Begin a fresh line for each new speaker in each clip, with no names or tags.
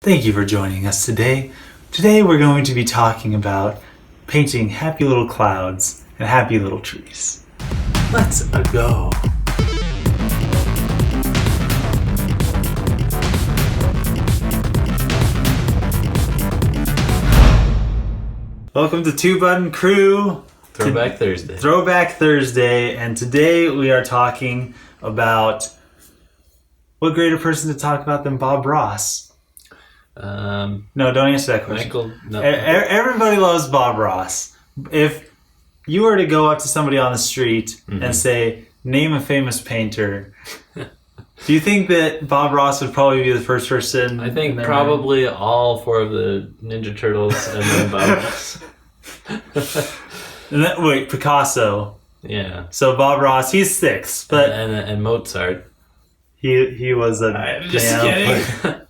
Thank you for joining us today. Today we're going to be talking about painting happy little clouds and happy little trees. Let's go. Welcome to Two Button Crew.
Throwback
Thursday, and today we are talking about what greater person to talk about than Bob Ross? No, don't answer that question. Everybody loves Bob Ross. If you were to go up to somebody on the street and say, name a famous painter, do you think that Bob Ross would probably be the first person?
I think probably all four of the Ninja Turtles and then Bob Ross.
Wait, Picasso.
Yeah.
So Bob Ross, he's six, but
and Mozart.
He was a
I'm just kidding.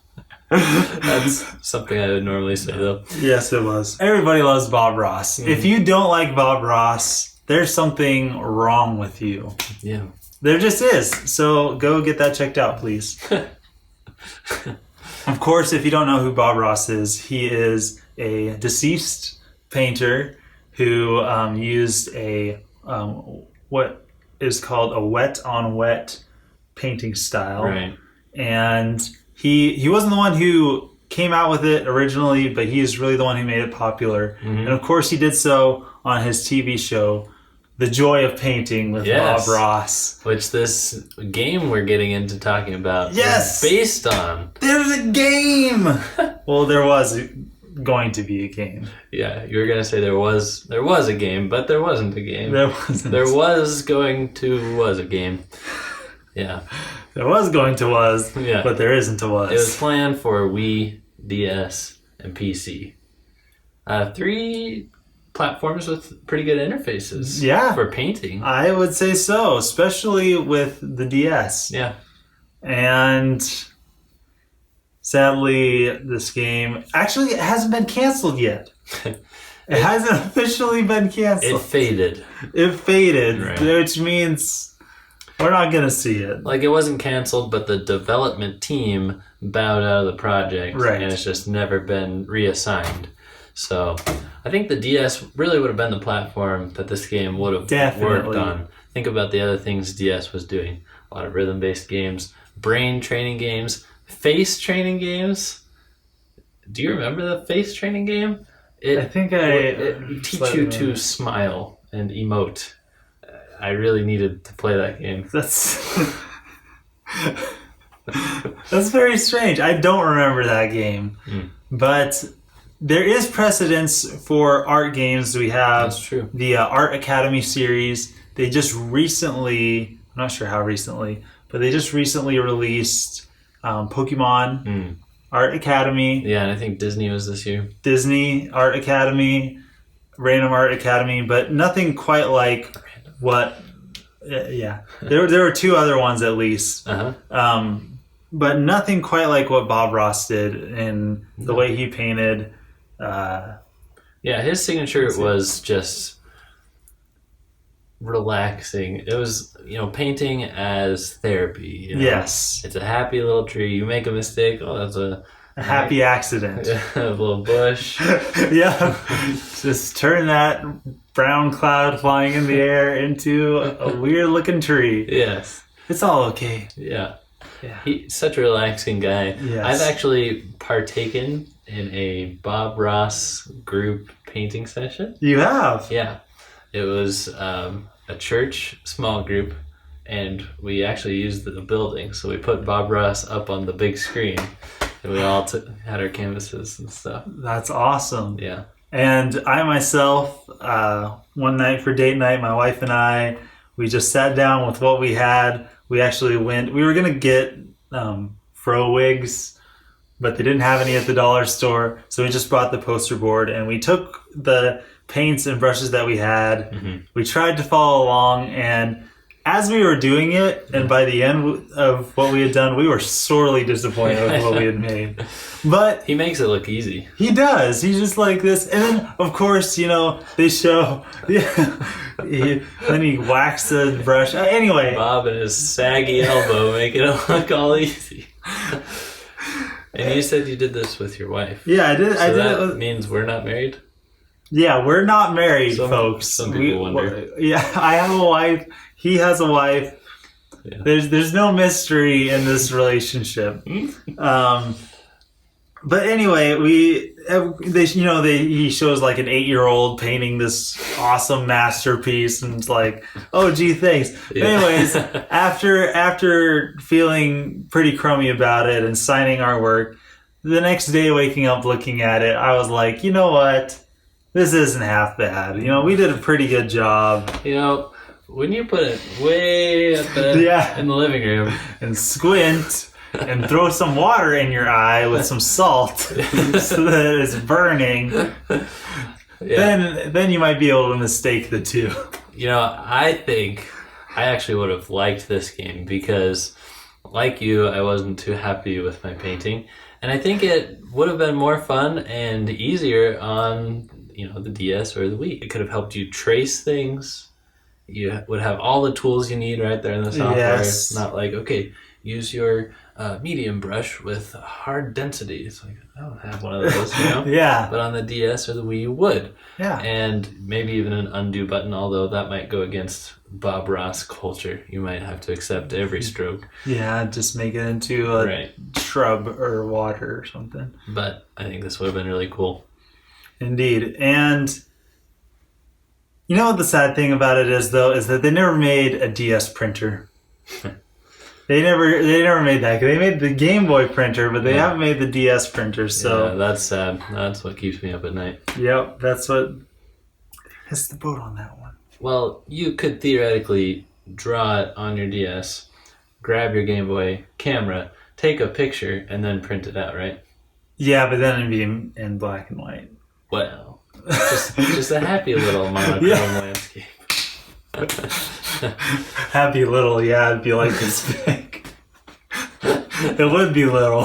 That's something I would normally say, though.
Yes, it was. Everybody loves Bob Ross. If you don't like Bob Ross, there's something wrong with you.
Yeah.
There just is. So go get that checked out, please. Of course, if you don't know who Bob Ross is, he is a deceased painter who used a what is called a wet-on-wet painting style.
Right.
And he wasn't the one who came out with it originally, but he is really the one who made it popular. And of course he did so on his TV show, The Joy of Painting with Bob Ross.
Which this game we're getting into talking about is based on.
There's a game! Well, there was going to be a game.
Yeah, you were going to say there was a game, but there wasn't a game.
There wasn't.
There was a game. Yeah.
There was going to was, but there isn't a was.
It was planned for Wii, DS, and PC. 3 platforms with pretty good interfaces for painting.
I would say so, especially with the DS.
Yeah.
And sadly, this game actually it hasn't been canceled yet. It hasn't officially been canceled.
It faded.
Right. Which means we're not going to see it.
Like, it wasn't canceled, but the development team bowed out of the project.
Right.
And it's just never been reassigned. So, I think the DS really would have been the platform that this game would have worked on. Think about the other things DS was doing. A lot of rhythm-based games, brain training games, face training games. Do you remember the face training game?
It
teach you to smile and emote. I really needed to play that game.
That's very strange. I don't remember that game. But there is precedence for art games. We have the Art Academy series. They just recently, I'm not sure how recently, but they just recently released Pokemon Art Academy.
Yeah, and I think Disney was this year.
Disney Art Academy, Random Art Academy, but nothing quite like what there were 2 other ones at least, but nothing quite like what Bob Ross did in the way he painted.
His signature was just relaxing. It was, painting as therapy.
Yes,
it's a happy little tree. You make a mistake, that's a
happy accident.
A little bush.
Just turn that brown cloud flying in the air into a weird looking tree.
Yes.
It's all okay.
Yeah. He's such a relaxing guy.
Yes.
I've actually partaken in a Bob Ross group painting session.
You have?
Yeah. It was a church small group, and we actually used the building. So we put Bob Ross up on the big screen. And we all had our canvases and stuff.
That's awesome.
Yeah.
And I myself, one night for date night, my wife and I, we just sat down with what we had. We actually we were going to get fro wigs, but they didn't have any at the dollar store. So we just brought the poster board and we took the paints and brushes that we had. We tried to follow along, and as we were doing it, and by the end of what we had done, we were sorely disappointed with what we had made. But
he makes it look easy.
He does. He's just like this. And then, of course, they show... then he whacks the brush. Anyway.
Bob and his saggy elbow making it look all easy. And you said you did this with your wife.
Yeah, I did.
So
I did.
That means we're not married?
Yeah, we're not married, folks.
Some people wonder.
Yeah, I have a wife. He has a wife. Yeah. There's no mystery in this relationship. But anyway, he shows like an 8-year-old painting this awesome masterpiece, and it's like, oh, gee, thanks. Yeah. But anyways, after feeling pretty crummy about it and signing our work, the next day waking up looking at it, I was like, you know what? This isn't half bad. We did a pretty good job.
When you put it way up in the living room
and squint and throw some water in your eye with some salt so that it's burning, then you might be able to mistake the two.
I think I actually would have liked this game because, like you, I wasn't too happy with my painting. And I think it would have been more fun and easier on, the DS or the Wii. It could have helped you trace things. You would have all the tools you need right there in the software.
Yes.
Not like, okay, use your medium brush with hard density. It's like, I don't have one of those,
Yeah.
But on the DS or the Wii, you would.
Yeah.
And maybe even an undo button, although that might go against Bob Ross culture. You might have to accept every stroke.
Yeah, just make it into a shrub or water or something.
But I think this would have been really cool.
Indeed. And you know what the sad thing about it is, though, is that they never made a DS printer. They never made that. They made the Game Boy printer, but they haven't made the DS printer. So
that's sad. That's what keeps me up at night.
Yep, that's what hits the boat on that one.
Well, you could theoretically draw it on your DS, grab your Game Boy camera, take a picture, and then print it out, right?
Yeah, but then it'd be in black and white.
Well, just a happy little monochrome landscape.
Happy little, it'd be like this big. It would be little.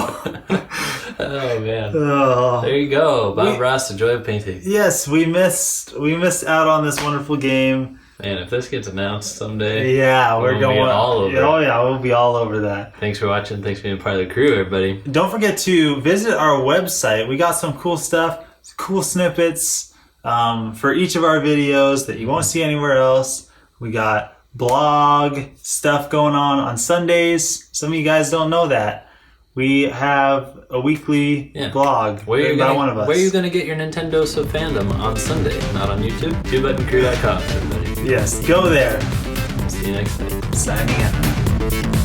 Oh man! Oh. There you go, Bob Ross, the joy of painting.
Yes, we missed out on this wonderful game.
Man, if this gets announced someday,
we're going
all over.
Oh yeah, we'll be all over that.
Thanks for watching. Thanks for being part of the crew, everybody.
Don't forget to visit our website. We got some cool stuff, cool snippets for each of our videos that you won't see anywhere else. We got blog stuff going on Sundays. Some of you guys don't know that. We have a weekly blog written by one of us.
Where are you going to get your Nintendo So fandom on Sunday? Not on YouTube? TwoButtonCrew.com, everybody.
Yes, go there.
See you next time.
Signing out.